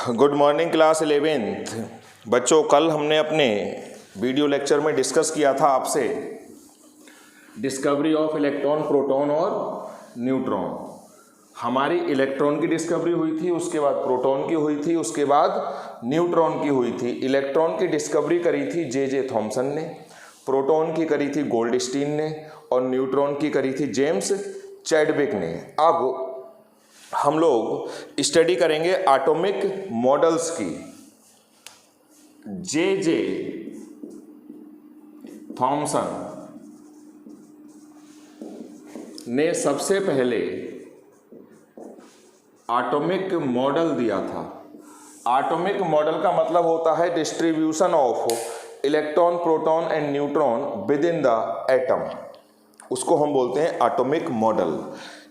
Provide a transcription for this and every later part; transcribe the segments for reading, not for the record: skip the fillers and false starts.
Good morning class 11th। बच्चों, कल हमने अपने वीडियो लेक्चर में डिस्कस किया था आपसे डिस्कवरी ऑफ इलेक्ट्रॉन, प्रोटॉन और न्यूट्रॉन। हमारी इलेक्ट्रॉन की डिस्कवरी हुई थी, उसके बाद प्रोटॉन की हुई थी, उसके बाद न्यूट्रॉन की हुई थी। इलेक्ट्रॉन की डिस्कवरी करी थी जे थॉमसन ने, प्रोटॉन की करी थी गोल्डस्टीन ने और न्यूट्रॉन की करी थी जेम्स चैडविक ने। अब हम लोग स्टडी करेंगे एटॉमिक मॉडल्स की। जे थॉमसन ने सबसे पहले एटॉमिक मॉडल दिया था। एटॉमिक मॉडल का मतलब होता है distribution of electron, proton and neutron with in the atom. उसको हम बोलते हैं एटॉमिक मॉडल।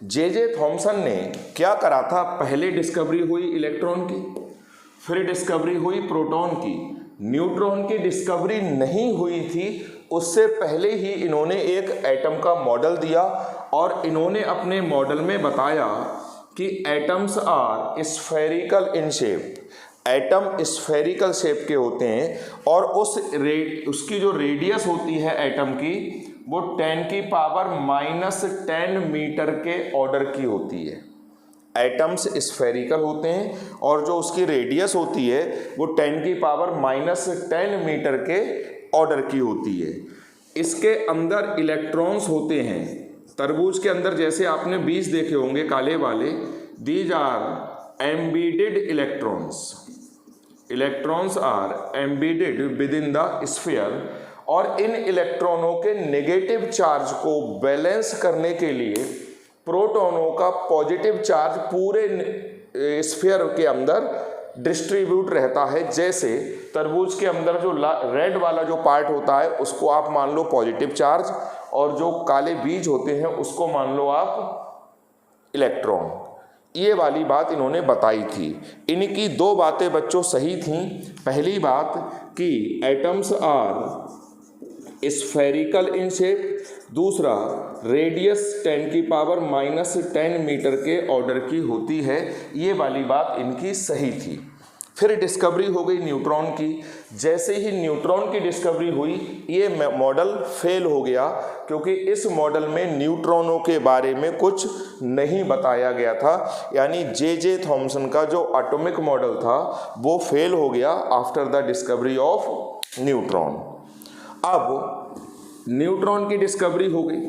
जे थॉमसन ने क्या करा था? पहले डिस्कवरी हुई इलेक्ट्रॉन की, फिर डिस्कवरी हुई प्रोटॉन की। न्यूट्रॉन की डिस्कवरी नहीं हुई थी, उससे पहले ही इन्होंने एक एटम का मॉडल दिया और इन्होंने अपने मॉडल में बताया कि atoms are spherical in shape. Atom spherical shape के होते हैं और उसकी जो रेडियस होती है एटम की, वो 10⁻⁻10 मीटर के ऑर्डर की होती है। एटम्स स्फेरिकल होते हैं और जो उसकी रेडियस होती है वो 10⁻⁻10 मीटर के ऑर्डर की होती है। इसके अंदर इलेक्ट्रॉन्स होते हैं। तरबूज के अंदर जैसे आपने बीज देखे होंगे काले वाले, these are embedded electrons. Electrons are embedded within the sphere और इन इलेक्ट्रॉनों के नेगेटिव चार्ज को बैलेंस करने के लिए प्रोटॉनों का पॉजिटिव चार्ज पूरे स्फीयर के अंदर डिस्ट्रीब्यूट रहता है। जैसे तरबूज के अंदर जो रेड वाला जो पार्ट होता है उसको आप मान लो पॉजिटिव चार्ज और जो काले बीज होते हैं उसको मान लो आप इलेक्ट्रॉन। ये वाली बात इन्होंने बताई थी। इनकी दो बातें बच्चों सही थीं। पहली बात कि atoms are spherical in shape, दूसरा रेडियस 10⁻⁻10 मीटर के ऑर्डर की होती है। ये वाली बात इनकी सही थी। फिर डिस्कवरी हो गई न्यूट्रॉन की। जैसे ही न्यूट्रॉन की डिस्कवरी हुई, ये मॉडल फेल हो गया क्योंकि इस मॉडल में न्यूट्रॉनों के बारे में कुछ नहीं बताया गया था। यानी जे थॉमसन का जो एटॉमिक मॉडल था वो फेल हो गया after the discovery of neutron. अब न्यूट्रॉन की डिस्कवरी हो गई,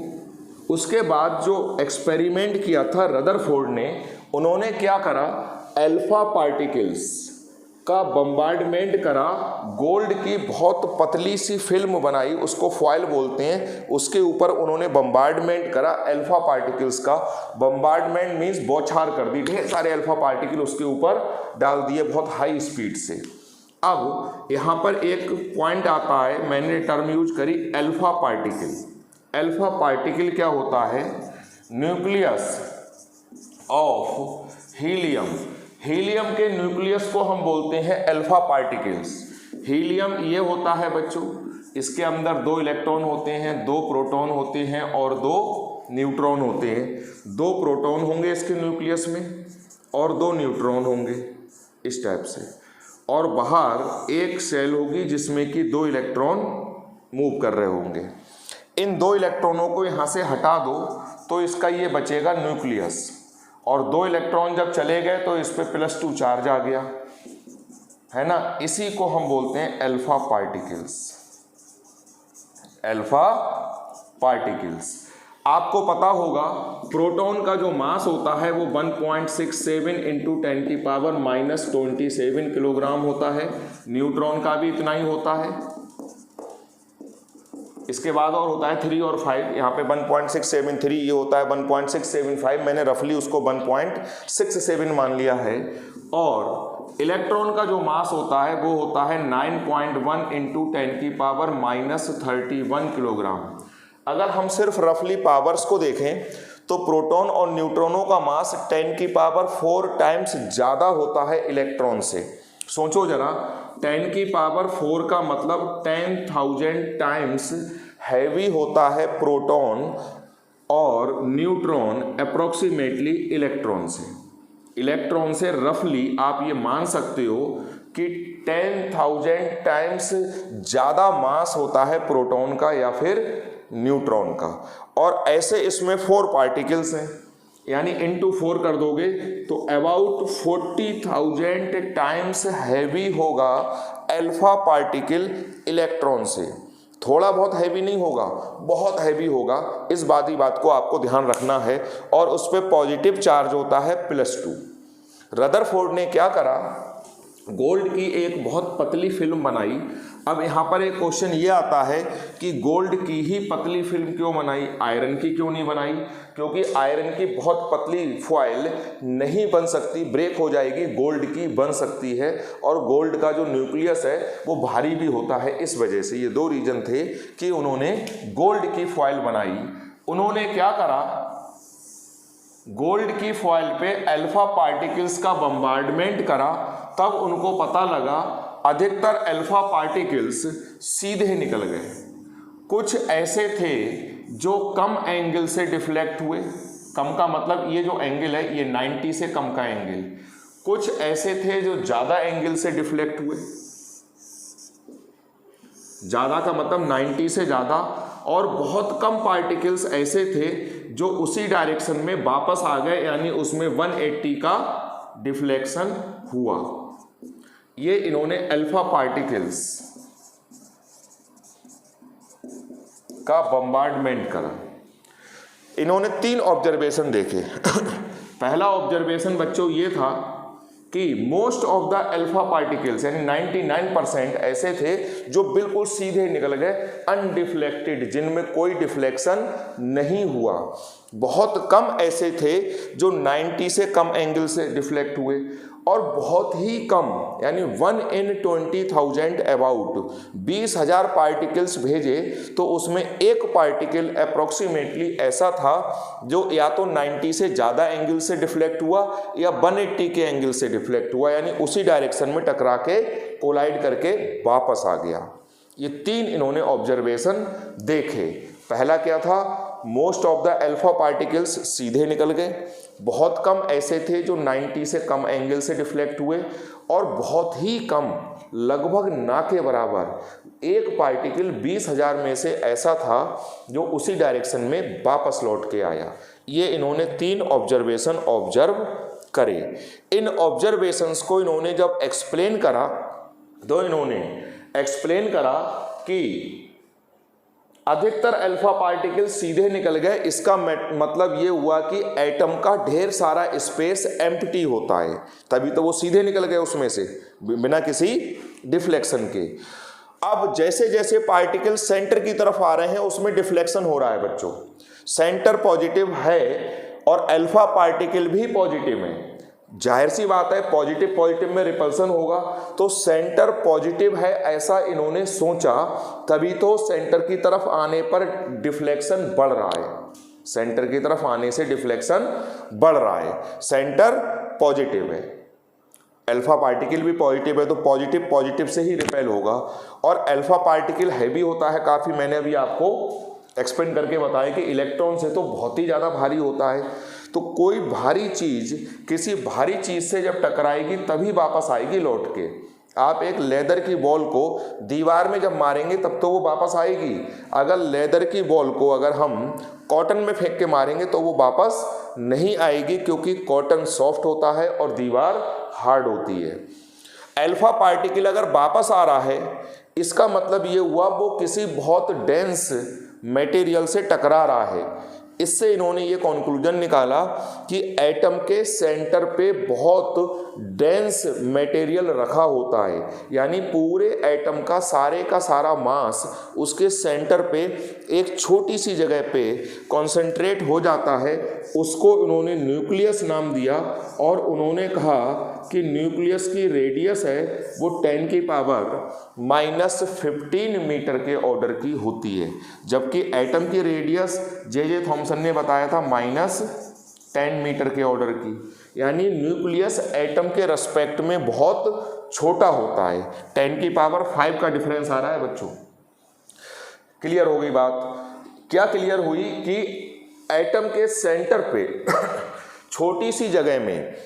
उसके बाद जो एक्सपेरिमेंट किया था रदरफोर्ड ने, उन्होंने क्या करा? अल्फा पार्टिकल्स का बम्बार्डमेंट करा। गोल्ड की बहुत पतली सी फिल्म बनाई, उसको फॉयल बोलते हैं, उसके ऊपर उन्होंने बम्बार्डमेंट करा अल्फा पार्टिकल्स का। बम्बार्डमेंट मीन्स बौछार कर दी, ढेर सारे अल्फा पार्टिकल उसके ऊपर डाल दिए बहुत हाई स्पीड से। अब यहाँ पर एक पॉइंट आता है, मैंने टर्म यूज करी अल्फा पार्टिकल। अल्फा पार्टिकल क्या होता है? Nucleus of helium. हीलियम के न्यूक्लियस को हम बोलते हैं अल्फा पार्टिकल्स। हीलियम ये होता है बच्चों, इसके अंदर 2 इलेक्ट्रॉन होते हैं, 2 प्रोटॉन होते हैं और 2 न्यूट्रॉन होते हैं। 2 प्रोटॉन होंगे इसके न्यूक्लियस में और 2 न्यूट्रॉन होंगे इस टाइप से, और बाहर एक शेल होगी जिसमें कि 2 इलेक्ट्रॉन मूव कर रहे होंगे। इन 2 इलेक्ट्रॉनों को यहाँ से हटा दो तो इसका ये बचेगा न्यूक्लियस, और 2 इलेक्ट्रॉन जब चले गए तो इस पे +2 चार्ज आ गया, है ना। इसी को हम बोलते हैं अल्फा पार्टिकल्स। Alpha particles. आपको पता होगा प्रोटॉन का जो मास होता है वो 1.67 × 10⁻⁻27 किलोग्राम होता है। न्यूट्रॉन का भी इतना ही होता है। इसके बाद और होता है 3 और 5। यहाँ पे 1.673 ये होता है 1.675, मैंने रफली उसको 1.67 मान लिया है। और इलेक्ट्रॉन का जो मास होता है वो होता है 9.1 × 10⁻31 किलोग्राम। अगर हम सिर्फ रफली पावर्स को देखें तो प्रोटॉन और न्यूट्रॉनों का मास 10⁴ टाइम्स ज़्यादा होता है इलेक्ट्रॉन से। सोचो जरा, 10⁴ का मतलब 10,000 टाइम्स हैवी होता है प्रोटॉन और न्यूट्रॉन अप्रोक्सीमेटली इलेक्ट्रॉन से। इलेक्ट्रॉन से रफली आप ये मान सकते हो कि 10,000 टाइम्स ज़्यादा मास होता है प्रोटॉन का या फिर न्यूट्रॉन का। और ऐसे इसमें 4 पार्टिकल्स हैं, यानी इंटू 4 कर दोगे तो अबाउट 40,000 टाइम्स हैवी होगा अल्फा पार्टिकल इलेक्ट्रॉन से। थोड़ा बहुत हैवी नहीं होगा, बहुत हैवी होगा। इस बात को आपको ध्यान रखना है। और उस पर पॉजिटिव चार्ज होता है +2। रदरफोर्ड ने क्या करा, गोल्ड की एक बहुत पतली फिल्म बनाई। अब यहाँ पर एक क्वेश्चन ये आता है कि गोल्ड की ही पतली फिल्म क्यों बनाई, आयरन की क्यों नहीं बनाई? क्योंकि आयरन की बहुत पतली फॉइल नहीं बन सकती, ब्रेक हो जाएगी, गोल्ड की बन सकती है। और गोल्ड का जो न्यूक्लियस है वो भारी भी होता है। इस वजह से ये 2 रीजन थे कि उन्होंने गोल्ड की फॉइल बनाई। उन्होंने क्या करा, गोल्ड की फॉइल पे अल्फा पार्टिकल्स का बम्बार्डमेंट करा। तब उनको पता लगा अधिकतर अल्फा पार्टिकल्स सीधे निकल गए। कुछ ऐसे थे जो कम एंगल से डिफ्लेक्ट हुए। कम का मतलब ये जो एंगल है ये 90 से कम का एंगल। कुछ ऐसे थे जो ज़्यादा एंगल से डिफ्लेक्ट हुए। ज़्यादा का मतलब 90 से ज़्यादा। और बहुत कम पार्टिकल्स ऐसे थे जो उसी डायरेक्शन में वापस आ गए, यानी उसमें 180 का डिफ्लेक्शन हुआ। ये इन्होंने अल्फा पार्टिकल्स का बम्बार्डमेंट करा। इन्होंने 3 ऑब्जर्वेशन देखे। पहला ऑब्जर्वेशन बच्चों ये था कि most of the alpha particles यानी 99% ऐसे थे जो बिल्कुल सीधे निकल गए, अनडिफ्लेक्टेड, जिनमें कोई डिफ्लेक्शन नहीं हुआ। बहुत कम ऐसे थे जो 90 से कम एंगल से डिफ्लेक्ट हुए। और बहुत ही कम यानी 1 in 20,000 अबाउट 20,000 पार्टिकल्स भेजे तो उसमें एक पार्टिकल अप्रोक्सीमेटली ऐसा था जो या तो 90 से ज़्यादा एंगल से डिफ्लेक्ट हुआ या 180 के एंगल से डिफ्लेक्ट हुआ, यानी उसी डायरेक्शन में टकरा के कोलाइड करके वापस आ गया। ये 3 इन्होंने ऑब्जर्वेशन देखे। पहला क्या था, most of the alpha particles सीधे निकल गए। बहुत कम ऐसे थे जो 90 से कम एंगल से डिफ्लेक्ट हुए। और बहुत ही कम, लगभग ना के बराबर, एक पार्टिकल 20,000 में से ऐसा था जो उसी डायरेक्शन में वापस लौट के आया। ये इन्होंने 3 ऑब्जर्वेशन ऑब्जर्व करे। इन ऑब्जर्वेशंस को इन्होंने जब एक्सप्लेन करा तो इन्होंने एक्सप्लेन करा कि अधिकतर अल्फा पार्टिकल सीधे निकल गए। इसका मतलब ये हुआ कि एटम का ढेर सारा स्पेस एम्प्टी होता है, तभी तो वो सीधे निकल गए उसमें से बिना किसी डिफ्लेक्शन के। अब जैसे जैसे पार्टिकल सेंटर की तरफ आ रहे हैं उसमें डिफ्लेक्शन हो रहा है बच्चों। सेंटर पॉजिटिव है और अल्फा पार्टिकल भी पॉजिटिव है। जाहिर सी बात है पॉजिटिव पॉजिटिव में रिपल्सन होगा, तो सेंटर पॉजिटिव है ऐसा इन्होंने सोचा, तभी तो सेंटर की तरफ आने पर डिफ्लेक्शन बढ़ रहा है। सेंटर की तरफ आने से डिफ्लेक्शन बढ़ रहा है। सेंटर पॉजिटिव है, अल्फा पार्टिकल भी पॉजिटिव है, तो पॉजिटिव पॉजिटिव से ही रिपेल होगा। और अल्फा पार्टिकल हैवी होता है काफ़ी, मैंने अभी आपको एक्सप्लेन करके बताया कि इलेक्ट्रॉन से तो बहुत ही ज़्यादा भारी होता है। तो कोई भारी चीज़ किसी भारी चीज़ से जब टकराएगी तभी वापस आएगी लौट के। आप एक लेदर की बॉल को दीवार में जब मारेंगे तब तो वो वापस आएगी। अगर लेदर की बॉल को अगर हम कॉटन में फेंक के मारेंगे तो वो वापस नहीं आएगी, क्योंकि कॉटन सॉफ्ट होता है और दीवार हार्ड होती है। अल्फा पार्टिकल अगर वापस आ रहा है इसका मतलब ये हुआ वो किसी बहुत डेंस मटेरियल से टकरा रहा है। इससे इन्होंने ये कंक्लूजन निकाला कि एटम के सेंटर पे बहुत डेंस मटेरियल रखा होता है, यानी पूरे एटम का सारा मास उसके सेंटर पे एक छोटी सी जगह पे कंसंट्रेट हो जाता है। उसको उन्होंने न्यूक्लियस नाम दिया और उन्होंने कहा कि न्यूक्लियस की रेडियस है वो 10⁻⁻15 मीटर के ऑर्डर की होती है, जबकि एटम की रेडियस जे थॉमसन ने बताया था -10 मीटर के ऑर्डर की। यानी न्यूक्लियस एटम के रेस्पेक्ट में बहुत छोटा होता है। 10⁵ का डिफरेंस आ रहा है बच्चों। क्लियर हो गई बात? क्या क्लियर हुई कि एटम के सेंटर पे छोटी सी जगह में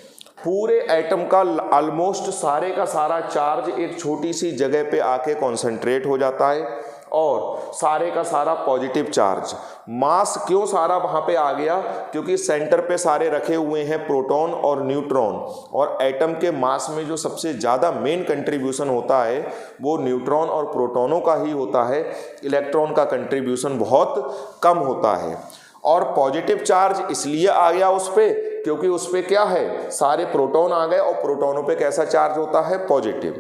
पूरे एटम का ऑलमोस्ट सारे का सारा चार्ज एक छोटी सी जगह पे आके कॉन्सेंट्रेट हो जाता है और सारे का सारा पॉजिटिव चार्ज। मास क्यों सारा वहाँ पे आ गया? क्योंकि सेंटर पे सारे रखे हुए हैं प्रोटॉन और न्यूट्रॉन, और एटम के मास में जो सबसे ज़्यादा मेन कंट्रीब्यूशन होता है वो न्यूट्रॉन और प्रोटॉनों का ही होता है। इलेक्ट्रॉन का कंट्रीब्यूशन बहुत कम होता है। और पॉजिटिव चार्ज इसलिए आ गया उस पर क्योंकि उस पर क्या है, सारे प्रोटॉन आ गए और प्रोटॉनों पे कैसा चार्ज होता है? पॉजिटिव।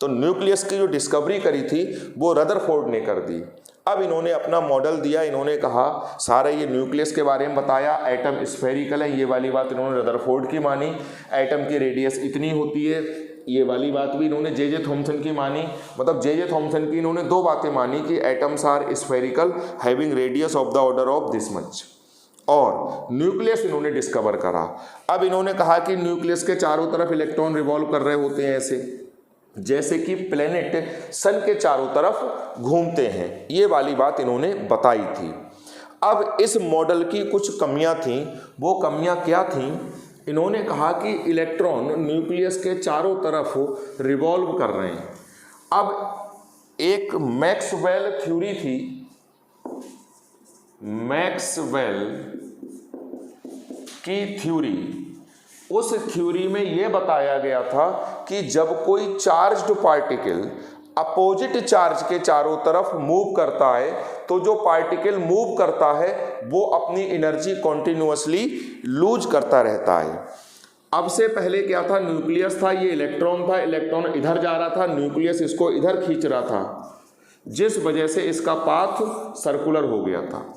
तो न्यूक्लियस की जो डिस्कवरी करी थी वो रदरफोर्ड ने कर दी। अब इन्होंने अपना मॉडल दिया, इन्होंने कहा सारा ये न्यूक्लियस के बारे में बताया, एटम स्फेरिकल है, ये वाली बात इन्होंने रदरफोर्ड की मानी। एटम की रेडियस इतनी होती है, ये वाली बात भी इन्होंने जे थॉमसन की मानी। मतलब जे थॉमसन की इन्होंने दो बातें मानी कि atoms are spherical having radius of the order of this much, और न्यूक्लियस इन्होंने डिस्कवर करा। अब इन्होंने कहा कि न्यूक्लियस के चारों तरफ इलेक्ट्रॉन रिवॉल्व कर रहे होते हैं ऐसे जैसे कि प्लेनेट सन के चारों तरफ घूमते हैं, ये वाली बात इन्होंने बताई थी। अब इस मॉडल की कुछ कमियां थीं, वो कमियां क्या थीं? इन्होंने कहा कि इलेक्ट्रॉन न्यूक्लियस के चारों तरफ रिवॉल्व कर रहे हैं। अब एक मैक्सवेल थ्योरी थी, मैक्सवेल की थ्योरी, उस थ्योरी में यह बताया गया था कि जब कोई चार्ज्ड पार्टिकल अपोजिट चार्ज के चारों तरफ मूव करता है तो जो पार्टिकल मूव करता है वो अपनी एनर्जी कॉन्टिन्यूअसली लूज करता रहता है। अब से पहले क्या था? न्यूक्लियस था, ये इलेक्ट्रॉन था, इलेक्ट्रॉन इधर जा रहा था, न्यूक्लियस इसको इधर खींच रहा था, जिस वजह से इसका पाथ सर्कुलर हो गया था।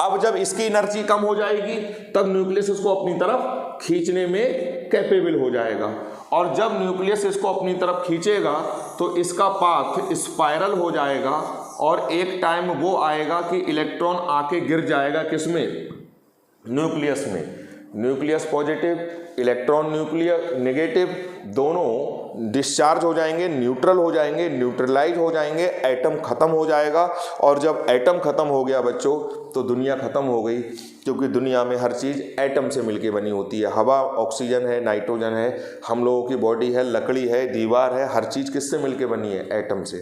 अब जब इसकी एनर्जी कम हो जाएगी तब न्यूक्लियस इसको अपनी तरफ खींचने में कैपेबल हो जाएगा, और जब न्यूक्लियस इसको अपनी तरफ खींचेगा तो इसका पाथ स्पाइरल हो जाएगा, और एक टाइम वो आएगा कि इलेक्ट्रॉन आके गिर जाएगा किसमें? न्यूक्लियस में। Nucleus positive, electron nuclear negative, दोनों डिस्चार्ज हो जाएंगे, न्यूट्रल हो जाएंगे, न्यूट्रलाइज हो जाएंगे, एटम खत्म हो जाएगा। और जब एटम खत्म हो गया बच्चों तो दुनिया खत्म हो गई, क्योंकि दुनिया में हर चीज़ एटम से मिलके बनी होती है। हवा ऑक्सीजन है, नाइट्रोजन है, हम लोगों की बॉडी है, लकड़ी है, दीवार है, हर चीज़ किससे मिलके बनी है? एटम से।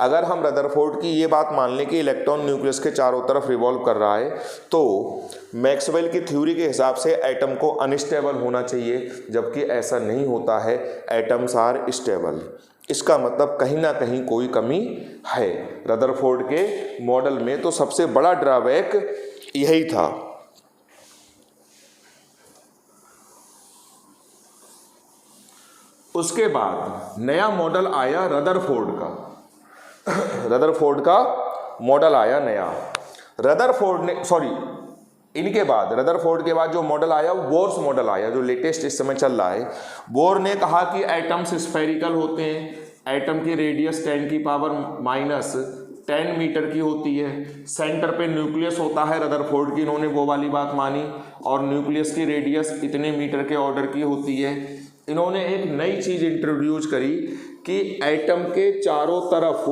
अगर हम रदरफोर्ड की ये बात मान लें कि इलेक्ट्रॉन न्यूक्लियस के चारों तरफ रिवॉल्व कर रहा है तो मैक्सवेल की थ्योरी के हिसाब से एटम को अनस्टेबल होना चाहिए, जबकि ऐसा नहीं होता है, एटम्स आर स्टेबल। इसका मतलब कहीं ना कहीं कोई कमी है रदरफोर्ड के मॉडल में। तो सबसे बड़ा ड्रॉबैक यही था। उसके बाद नया मॉडल आया रदरफोर्ड का। रदरफोर्ड का मॉडल आया नया। रदरफोर्ड ने इनके बाद रदरफोर्ड के बाद जो मॉडल आया वो बोर्स मॉडल आया, जो लेटेस्ट इस समय चल रहा है। बोर ने कहा कि एटम्स स्फेरिकल होते हैं, एटम की रेडियस 10⁻⁻10 मीटर की होती है, सेंटर पे न्यूक्लियस होता है, रदरफोर्ड की इन्होंने वो वाली बात मानी, और न्यूक्लियस की रेडियस इतने मीटर के ऑर्डर की होती है। इन्होंने एक नई चीज़ इंट्रोड्यूस करी कि एटम के चारों तरफ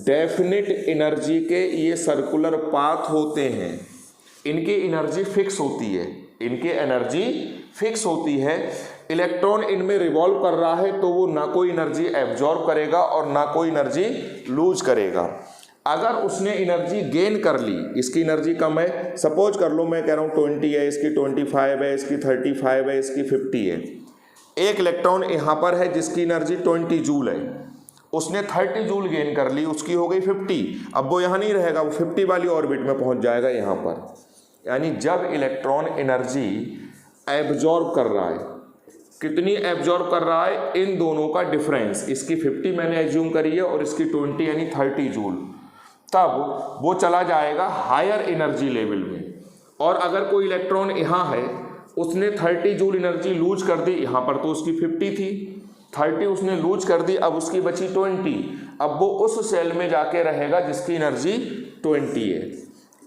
डेफिनिट एनर्जी के ये सर्कुलर पाथ होते हैं, इनकी एनर्जी फिक्स होती है, इनकी एनर्जी फिक्स होती है। इलेक्ट्रॉन इनमें रिवॉल्व कर रहा है तो वो ना कोई एनर्जी एब्जॉर्ब करेगा और ना कोई एनर्जी लूज करेगा। अगर उसने एनर्जी गेन कर ली, इसकी एनर्जी कम है, सपोज कर लो मैं कह रहा हूँ 20 है, इसकी 25 है, इसकी 35 है, इसकी 50 है। एक इलेक्ट्रॉन यहाँ पर है जिसकी एनर्जी 20 जूल है, उसने 30 जूल गेन कर ली, उसकी हो गई 50। अब वो यहाँ नहीं रहेगा, वो 50 वाली ऑर्बिट में पहुँच जाएगा यहाँ पर। यानी जब इलेक्ट्रॉन एनर्जी एब्जॉर्ब कर रहा है, कितनी एब्जॉर्ब कर रहा है? इन दोनों का डिफरेंस, इसकी 50 मैंने एज्यूम करी है और इसकी 20 यानी 30 जूल, तब वो चला जाएगा हायर एनर्जी लेवल में। और अगर कोई इलेक्ट्रॉन यहाँ है, उसने 30 जूल एनर्जी लूज कर दी, यहाँ पर तो उसकी 50 थी, 30 उसने लूज कर दी, अब उसकी बची 20। अब वो उस सेल में जाके रहेगा जिसकी एनर्जी 20 है।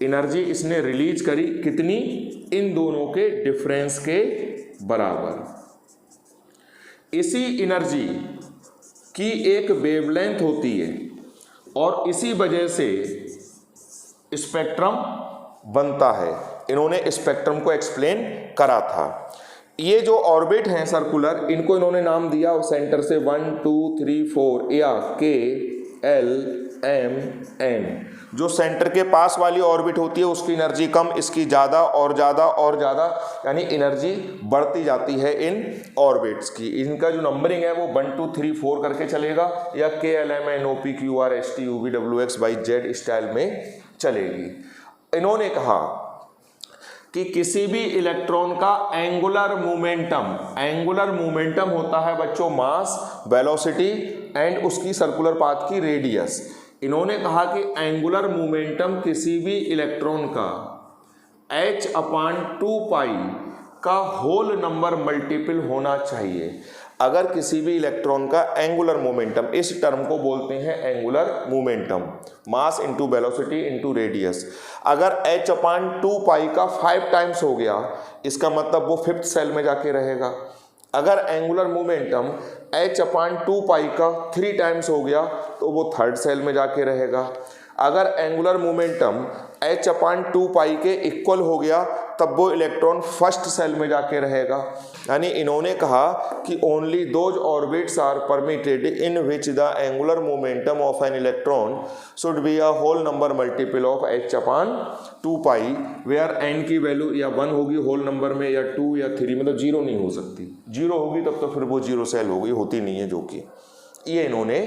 एनर्जी इसने रिलीज करी कितनी? इन दोनों के डिफरेंस के बराबर। इसी एनर्जी की एक वेवलेंथ होती है और इसी वजह से स्पेक्ट्रम बनता है। इन्होंने स्पेक्ट्रम को एक्सप्लेन करा था। ये जो ऑर्बिट हैं सर्कुलर, इनको इन्होंने नाम दिया सेंटर से 1 2 3 4 या के एल एम एन। जो सेंटर के पास वाली ऑर्बिट होती है उसकी एनर्जी कम, इसकी ज़्यादा और ज़्यादा और ज़्यादा, यानी एनर्जी बढ़ती जाती है इन ऑर्बिट्स की। इनका जो नंबरिंग है वो 1 2 3 4 करके चलेगा या K L M N O P Q R S T U V W X Y Z style में चलेगी। इन्होंने कहा कि किसी भी इलेक्ट्रॉन का एंगुलर मोमेंटम होता है बच्चों मास, वेलोसिटी एंड उसकी सर्कुलर पाथ की रेडियस। इन्होंने कहा कि एंगुलर मोमेंटम किसी भी इलेक्ट्रॉन का h/2π का होल नंबर मल्टीपल होना चाहिए। अगर किसी भी इलेक्ट्रॉन का एंगुलर मोमेंटम, इस टर्म को बोलते हैं angular momentum, mass into velocity into radius, अगर h/2π का 5 टाइम्स हो गया, इसका मतलब वो 5th सेल में जाके रहेगा। अगर एंगुलर मोमेंटम h/2π का 3 टाइम्स हो गया तो वो 3rd सेल में जाके रहेगा। अगर एंगुलर मोमेंटम h/2π के इक्वल हो गया तब वो इलेक्ट्रॉन 1st सेल में जाके रहेगा। यानी इन्होंने कहा कि only those orbits are permitted in which the angular momentum of an electron should be a whole number multiple of h/2π, where n की वैल्यू या 1 होगी होल नंबर में, या 2 या 3, मतलब 0 नहीं हो सकती। 0 होगी तब तो फिर वो 0 सेल होगी, होती नहीं है, जो कि ये इन्होंने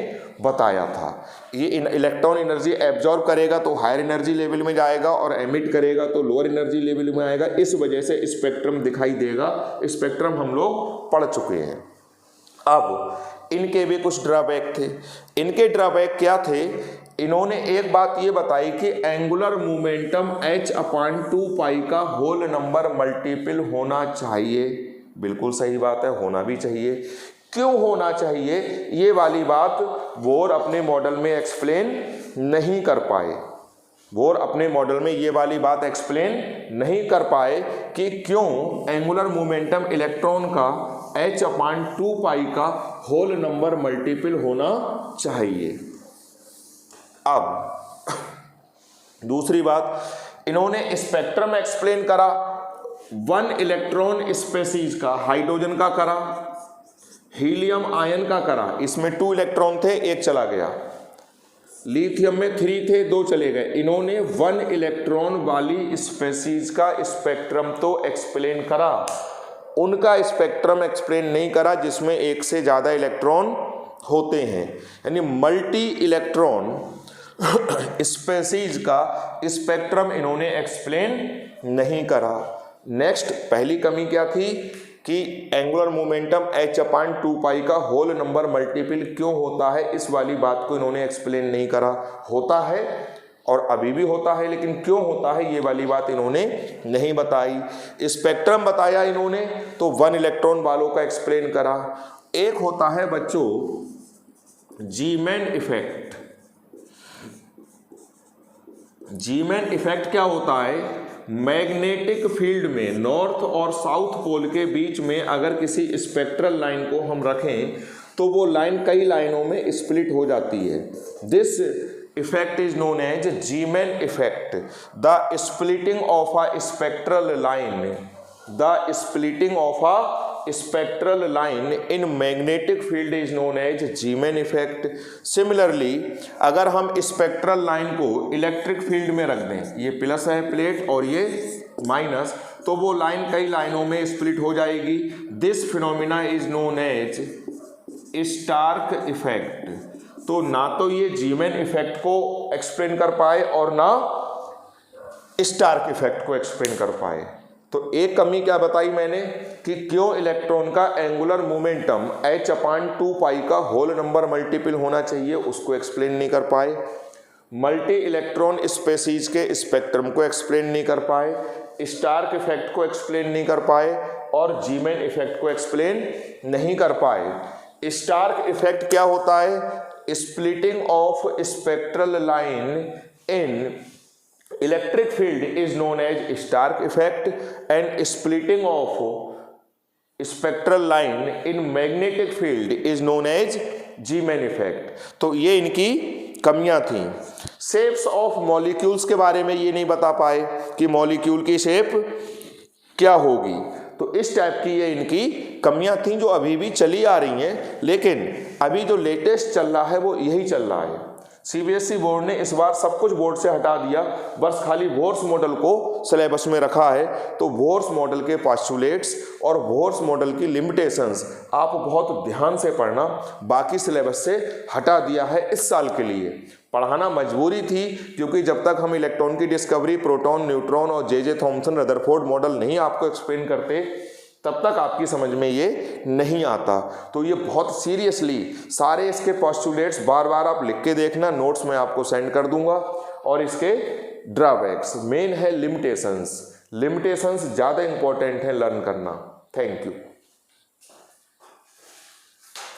बताया था। ये इलेक्ट्रॉन एनर्जी एब्जॉर्ब करेगा तो हायर एनर्जी लेवल में जाएगा और एमिट करेगा तो लोअर एनर्जी लेवल में आएगा। इस वजह से स्पेक्ट्रम दिखाई देगा। स्पेक्ट्रम हम लोग पढ़ चुके हैं। अब इनके भी कुछ ड्रॉबैक थे। इनके ड्रॉबैक क्या थे? इन्होंने एक बात ये बताई कि एंगुलर मोमेंटम h/2π का होल नंबर मल्टीपल होना चाहिए। बिल्कुल सही बात है, होना भी चाहिए। क्यों होना चाहिए ये वाली बात बोर अपने मॉडल में एक्सप्लेन नहीं कर पाए। बोर अपने मॉडल में ये वाली बात एक्सप्लेन नहीं कर पाए कि क्यों एंगुलर मोमेंटम इलेक्ट्रॉन का h/2π का होल नंबर मल्टीपल होना चाहिए। अब दूसरी बात, इन्होंने स्पेक्ट्रम एक्सप्लेन करा। 1 इलेक्ट्रॉन स्पेसीज का, हाइड्रोजन का करा, हीलियम आयन का करा, इसमें 2 इलेक्ट्रॉन थे, 1 चला गया। लिथियम में 3 थे, 2 चले गए। इन्होंने 1 इलेक्ट्रॉन वाली स्पेसीज का स्पेक्ट्रम तो एक्सप्लेन करा, उनका स्पेक्ट्रम एक्सप्लेन नहीं करा जिसमें 1 से ज़्यादा इलेक्ट्रॉन होते हैं। यानी मल्टी इलेक्ट्रॉन स्पेसीज का स्पेक्ट्रम इन्होंने एक्सप्लेन नहीं करा। नेक्स्ट, पहली कमी क्या थी कि एंगुलर मोमेंटम h/2π का होल नंबर मल्टीपल क्यों होता है, इस वाली बात को इन्होंने एक्सप्लेन नहीं करा। होता है और अभी भी होता है, लेकिन क्यों होता है ये वाली बात इन्होंने नहीं बताई। स्पेक्ट्रम बताया इन्होंने तो 1 इलेक्ट्रॉन वालों का एक्सप्लेन करा। एक होता है बच्चों जीमैन इफेक्ट। जीमैन इफेक्ट क्या होता है? मैग्नेटिक फील्ड में नॉर्थ और साउथ पोल के बीच में अगर किसी स्पेक्ट्रल लाइन को हम रखें तो वो लाइन कई लाइनों में स्प्लिट हो जाती है। This effect is known as Zeeman effect. The splitting of a spectral line, the splitting of a spectral line in magnetic field is known as Zeeman effect. Similarly, अगर हम स्पेक्ट्रल लाइन को electric field में रख दें, ये plus है plate और ये माइनस, तो वो लाइन कई लाइनों में स्प्लिट हो जाएगी। This phenomena is known as Stark effect. तो ना तो ये जीमैन इफेक्ट को एक्सप्लेन कर पाए और ना स्टार्क इफेक्ट को एक्सप्लेन कर पाए। तो एक कमी क्या बताई मैंने कि क्यों इलेक्ट्रॉन का एंगुलर मोमेंटम h/2π का होल नंबर मल्टीपल होना चाहिए, उसको एक्सप्लेन नहीं कर पाए। मल्टी इलेक्ट्रॉन स्पेसीज के स्पेक्ट्रम को एक्सप्लेन नहीं कर पाए, स्टार्क इफेक्ट को एक्सप्लेन नहीं कर पाए और जीमैन इफेक्ट को एक्सप्लेन नहीं कर पाए। स्टार्क इफेक्ट क्या होता है? Splitting of spectral line in electric field is known as Stark effect and splitting of spectral line in magnetic field is known as Zeeman effect. तो ये इनकी कमियां थी। शेप्स ऑफ मॉलिक्यूल्स के बारे में ये नहीं बता पाए कि मॉलिक्यूल की शेप क्या होगी। तो इस टाइप की ये इनकी कमियां थी जो अभी भी चली आ रही हैं, लेकिन अभी जो लेटेस्ट चल रहा है वो यही चल रहा है। सीबीएसई बोर्ड ने इस बार सब कुछ बोर्ड से हटा दिया, बस खाली वोर्स मॉडल को सिलेबस में रखा है। तो वोर्स मॉडल के पोस्टुलेट्स और वोर्स मॉडल की लिमिटेशंस आप बहुत ध्यान से पढ़ना, बाकी सिलेबस से हटा दिया है इस साल के लिए। पढ़ाना मजबूरी थी, क्योंकि जब तक हम इलेक्ट्रॉन की डिस्कवरी, प्रोटॉन, न्यूट्रॉन और जे थॉम्सन रदरफोर्ड मॉडल नहीं आपको एक्सप्लेन करते, तब तक आपकी समझ में ये नहीं आता। तो ये बहुत सीरियसली सारे इसके पोस्टुलेट्स बार बार आप लिख के देखना, नोट्स में आपको सेंड कर दूंगा। और इसके ड्रॉबैक्स मेन है लिमिटेशंस ज़्यादा इंपॉर्टेंट है लर्न करना। Thank you.